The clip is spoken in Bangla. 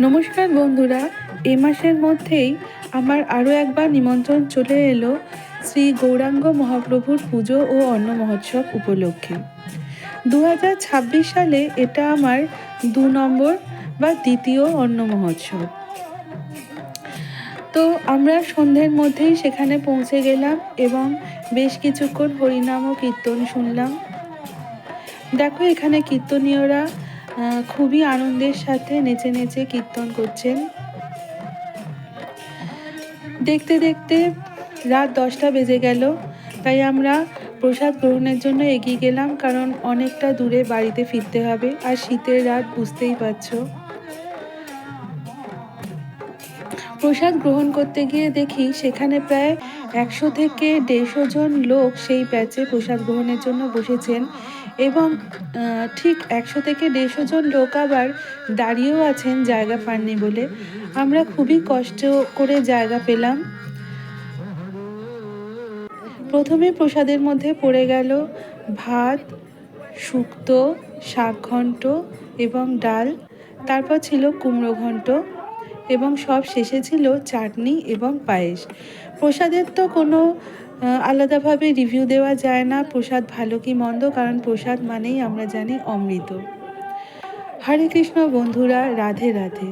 নমস্কার বন্ধুরা, এই মাসের মধ্যেই আমার আরও একবার নিমন্ত্রণ চলে এলো শ্রী গৌরাঙ্গ মহাপ্রভুর পুজো ও অন্ন মহোৎসব উপলক্ষে। 2026 সালে এটা আমার 2 নম্বর বা দ্বিতীয় অন্ন মহোৎসব। তো আমরা সন্ধ্যের মধ্যেই সেখানে পৌঁছে গেলাম এবং বেশ কিছুক্ষণ হরিনাম ও কীর্তন শুনলাম। দেখো, এখানে কীর্তনীয়রা খুবই আনন্দের সাথে নেচে নেচে কীর্তন করছেন। দেখতে দেখতে রাত 10টা বেজে গেল, তাই আমরা প্রসাদ গ্রহণের জন্য এগিয়ে গেলাম, কারণ অনেকটা দূরে বাড়িতে ফিরতে হবে, আর শীতের রাত বুঝতেই পারছো। প্রসাদ গ্রহণ করতে গিয়ে দেখি সেখানে প্রায় 100 থেকে 150 জন লোক সেই ব্যাচে প্রসাদ গ্রহণের জন্য বসেছেন, এবং ঠিক 100 থেকে 150 জন লোক আবার দাঁড়িয়েও আছেন জায়গা পাননি বলে। আমরা খুবই কষ্ট করে জায়গা পেলাম। প্রথমে প্রসাদের মধ্যে পড়ে গেল ভাত, শুক্তো, শাক ঘন্ট এবং ডাল। তারপর ছিল কুমড়ো ঘন্ট এবং সব শেষে ছিল চাটনি এবং পায়েস। প্রসাদের তো কোনো আলাদাভাবে রিভিউ দেওয়া যায় না, প্রসাদ ভালো কি মন্দ, কারণ প্রসাদ মানেই আমরা জানি অমৃত। হরে কৃষ্ণ বন্ধুরা, রাধে রাধে।